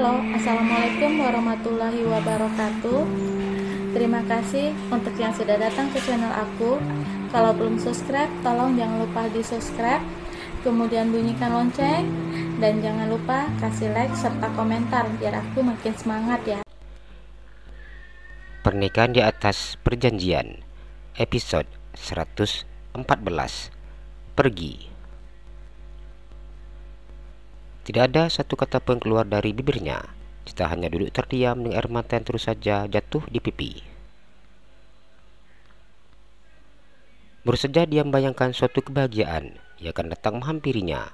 Halo, Assalamualaikum warahmatullahi wabarakatuh. Terima kasih untuk yang sudah datang ke channel aku. Kalau belum subscribe, tolong jangan lupa di subscribe, kemudian bunyikan lonceng, dan jangan lupa kasih like serta komentar biar aku makin semangat ya. Pernikahan di atas perjanjian, episode 114. Pergi. Tidak ada satu kata pun keluar dari bibirnya. Cita hanya duduk terdiam dengan air mata yang terus saja jatuh di pipi. Baru saja dia membayangkan suatu kebahagiaan yang akan datang menghampirinya.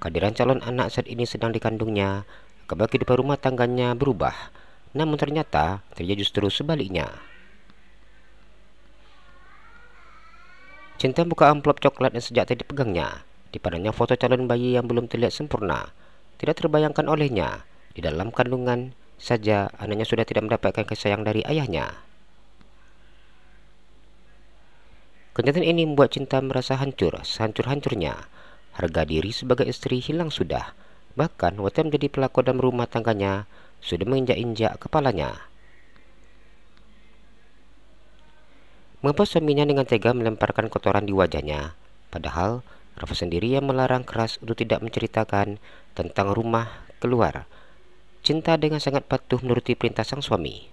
Kehadiran calon anak saat ini sedang dikandungnya, kabar kehidupan rumah tangganya berubah. Namun ternyata terjadi justru sebaliknya. Cinta buka amplop coklat yang sejak tadi pegangnya. Di padanya foto calon bayi yang belum terlihat sempurna. Tidak terbayangkan olehnya. Di dalam kandungan saja anaknya sudah tidak mendapatkan kasih sayang dari ayahnya. Kenyataan ini membuat cinta merasa hancur, sehancur-hancurnya. Harga diri sebagai istri hilang sudah. Bahkan waktu menjadi pelakon dalam rumah tangganya sudah menginjak-injak kepalanya. Mengapa suaminya dengan tega melemparkan kotoran di wajahnya? Padahal Rafa sendiri yang melarang keras untuk tidak menceritakan tentang rumah keluar. Cinta dengan sangat patuh menuruti perintah sang suami.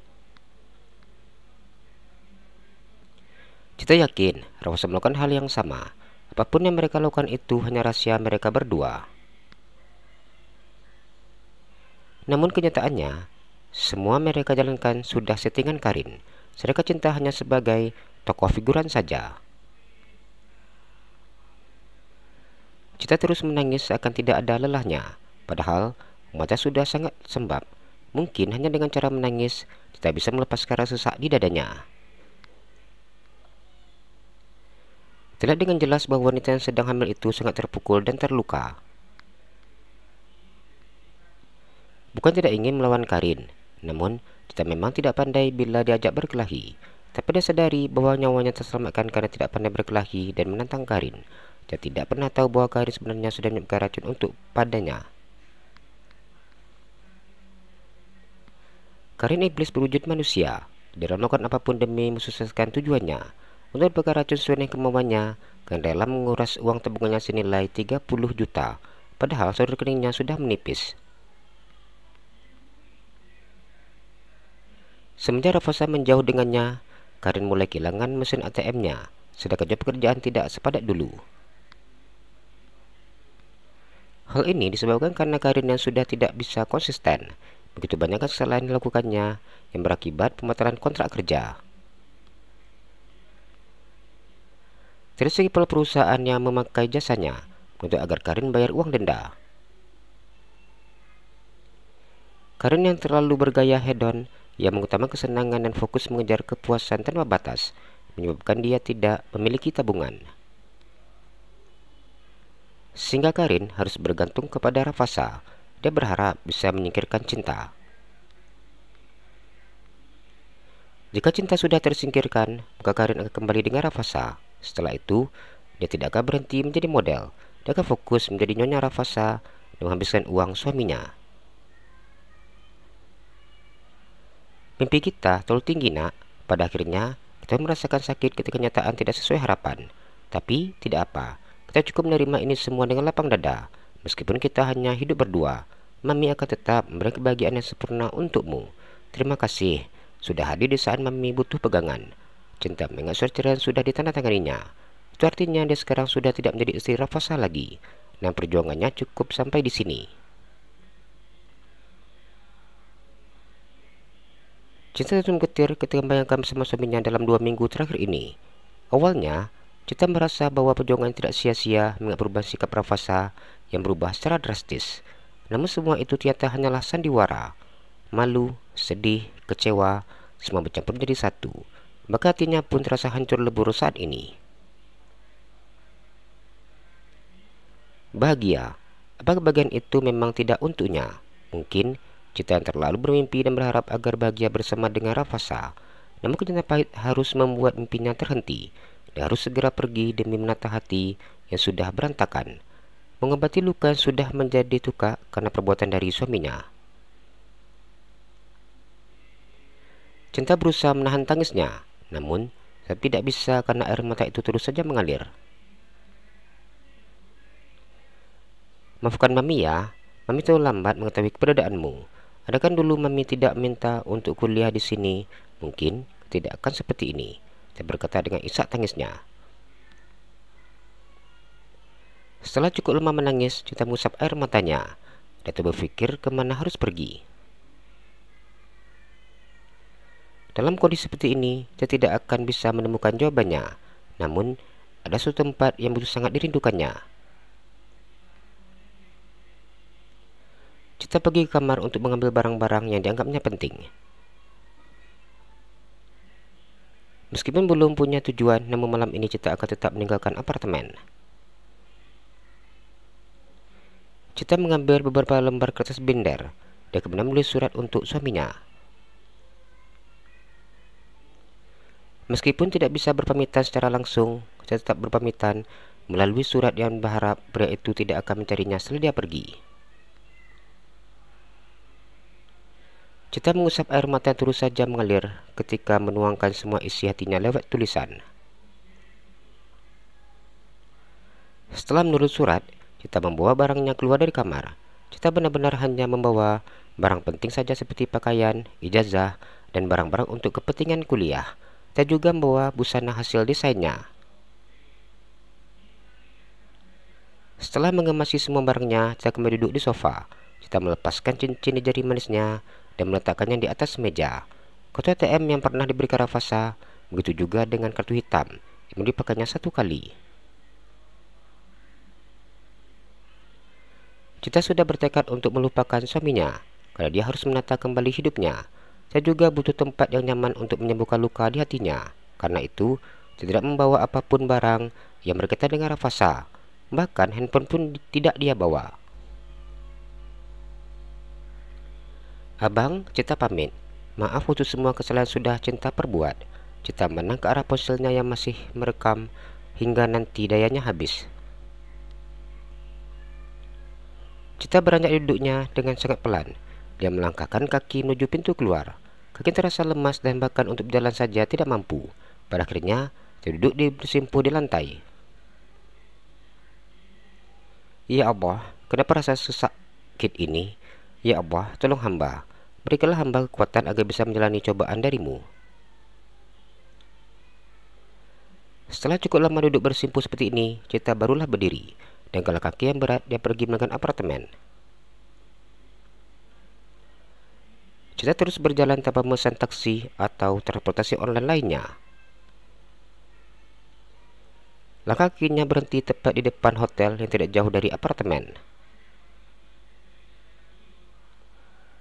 Cinta yakin Rafa melakukan hal yang sama. Apapun yang mereka lakukan itu hanya rahasia mereka berdua. Namun kenyataannya, semua mereka jalankan sudah settingan Karin. Sedangkan Cinta hanya sebagai tokoh figuran saja. Cinta terus menangis seakan tidak ada lelahnya. Padahal mata sudah sangat sembab. Mungkin hanya dengan cara menangis Cinta bisa melepaskan rasa sesak di dadanya. Terlihat dengan jelas bahwa wanita yang sedang hamil itu sangat terpukul dan terluka. Bukan tidak ingin melawan Karin, namun Cinta memang tidak pandai bila diajak berkelahi. Tapi dia sadari bahwa nyawanya terselamatkan karena tidak pandai berkelahi dan menantang Karin. Dia tidak pernah tahu bahwa Karin sebenarnya sudah menyiapkan racun untuk padanya. Karin iblis berwujud manusia. Dia melakukan apapun demi mensukseskan tujuannya. Untuk membakar racun sesuai dengan kemauannya, dan rela menguras uang tabungannya senilai 30 juta. Padahal saldo rekeningnya sudah menipis. Semenjak Rafa menjauh dengannya, Karin mulai kehilangan mesin ATM-nya, sedangkan job pekerjaan tidak sepadat dulu. Hal ini disebabkan karena Karin yang sudah tidak bisa konsisten. Begitu banyak kesalahan yang dilakukannya yang berakibat pembatalan kontrak kerja. Tidak sedikit pula perusahaan yang memakai jasanya untuk agar Karin bayar uang denda. Karin yang terlalu bergaya hedon yang mengutamakan kesenangan dan fokus mengejar kepuasan tanpa batas menyebabkan dia tidak memiliki tabungan. Sehingga Karin harus bergantung kepada Rafasa. Dia berharap bisa menyingkirkan Cinta. Jika Cinta sudah tersingkirkan, maka Karin akan kembali dengan Rafasa. Setelah itu, dia tidak akan berhenti menjadi model. Dia akan fokus menjadi nyonya Rafasa dan menghabiskan uang suaminya. Mimpi kita terlalu tinggi, nak. Pada akhirnya, kita merasakan sakit ketika kenyataan tidak sesuai harapan. Tapi, tidak apa. Kita cukup menerima ini semua dengan lapang dada. Meskipun kita hanya hidup berdua, Mami akan tetap memberi kebahagiaan yang sempurna untukmu. Terima kasih sudah hadir di saat Mami butuh pegangan. Cinta mengingat surat cerai sudah ditandatanganinya. Itu artinya dia sekarang sudah tidak menjadi istri Rafasa lagi. Dan perjuangannya cukup sampai di sini. Cinta terus menggetir ketika membayangkan bersama suaminya dalam 2 minggu terakhir ini. Awalnya, Cinta merasa bahwa perjuangan tidak sia-sia mengingat perubahan sikap Rafasa yang berubah secara drastis. Namun semua itu ternyata hanyalah sandiwara. Malu, sedih, kecewa, semua bercampur menjadi satu. Maka hatinya pun terasa hancur lebur saat ini. Bahagia. Apakah bagian itu memang tidak untuknya? Mungkin Cinta yang terlalu bermimpi dan berharap agar bahagia bersama dengan Rafasa. Namun kenyataan pahit harus membuat mimpinya terhenti. Dia harus segera pergi demi menata hati yang sudah berantakan. Mengobati luka yang sudah menjadi luka karena perbuatan dari suaminya. Cinta berusaha menahan tangisnya, namun tidak bisa karena air mata itu terus saja mengalir. Maafkan Mami ya, Mami terlalu lambat mengetahui keberadaanmu. Adakan dulu Mami tidak minta untuk kuliah di sini, mungkin tidak akan seperti ini. Dia berkata dengan isak tangisnya. Setelah cukup lama menangis, Cinta mengusap air matanya. Dia berpikir kemana harus pergi. Dalam kondisi seperti ini, dia tidak akan bisa menemukan jawabannya. Namun, ada suatu tempat yang begitu sangat dirindukannya. Cinta pergi ke kamar untuk mengambil barang-barang yang dianggapnya penting. Meskipun belum punya tujuan, namun malam ini Cinta akan tetap meninggalkan apartemen. Cinta mengambil beberapa lembar kertas binder. Dia kemudian menulis surat untuk suaminya. Meskipun tidak bisa berpamitan secara langsung, Cinta tetap berpamitan melalui surat yang berharap pria itu tidak akan mencarinya setelah dia pergi. Cinta mengusap air mata yang terus saja mengalir ketika menuangkan semua isi hatinya lewat tulisan. Setelah menulis surat, Cinta membawa barangnya keluar dari kamar. Cinta benar-benar hanya membawa barang penting saja seperti pakaian, ijazah, dan barang-barang untuk kepentingan kuliah. Cinta juga membawa busana hasil desainnya. Setelah mengemasi semua barangnya, Cinta kembali duduk di sofa. Cinta melepaskan cincin di jari manisnya dan meletakkannya di atas meja. Kartu ATM yang pernah diberikan Rafasa, begitu juga dengan kartu hitam yang dipakainya satu kali. Cinta sudah bertekad untuk melupakan suaminya, karena dia harus menata kembali hidupnya. Saya juga butuh tempat yang nyaman untuk menyembuhkan luka di hatinya. Karena itu, saya tidak membawa apapun barang yang berkaitan dengan Rafasa. Bahkan handphone pun tidak dia bawa. Abang, Cinta pamit. Maaf untuk semua kesalahan sudah Cinta perbuat. Cinta menang ke arah ponselnya yang masih merekam hingga nanti dayanya habis. Cinta beranjak duduknya dengan sangat pelan. Dia melangkahkan kaki menuju pintu keluar. Kaki terasa lemas dan bahkan untuk berjalan saja tidak mampu. Pada akhirnya, dia duduk bersimpuh di lantai. Ya Allah, kenapa rasa sakit ini? Ya Allah, tolong hamba. Berikanlah hamba kekuatan agar bisa menjalani cobaan darimu. Setelah cukup lama duduk bersimpuh seperti ini, Cinta barulah berdiri. Dan kalau kaki yang berat, dia pergi meninggalkan apartemen. Cinta terus berjalan tanpa memesan taksi atau transportasi online lainnya. Langkah kakinya berhenti tepat di depan hotel yang tidak jauh dari apartemen.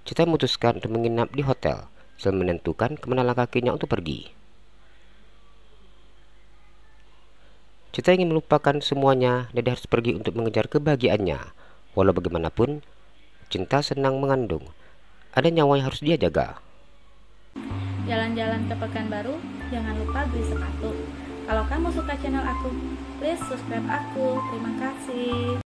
Cinta memutuskan untuk menginap di hotel, sambil menentukan kemana langkah kakinya untuk pergi. Cinta ingin melupakan semuanya dan dia harus pergi untuk mengejar kebahagiaannya. Walau bagaimanapun, Cinta senang mengandung. Ada nyawa yang harus dia jaga. Jalan-jalan ke Pekanbaru, jangan lupa beli sepatu. Kalau kamu suka channel aku, please subscribe aku. Terima kasih.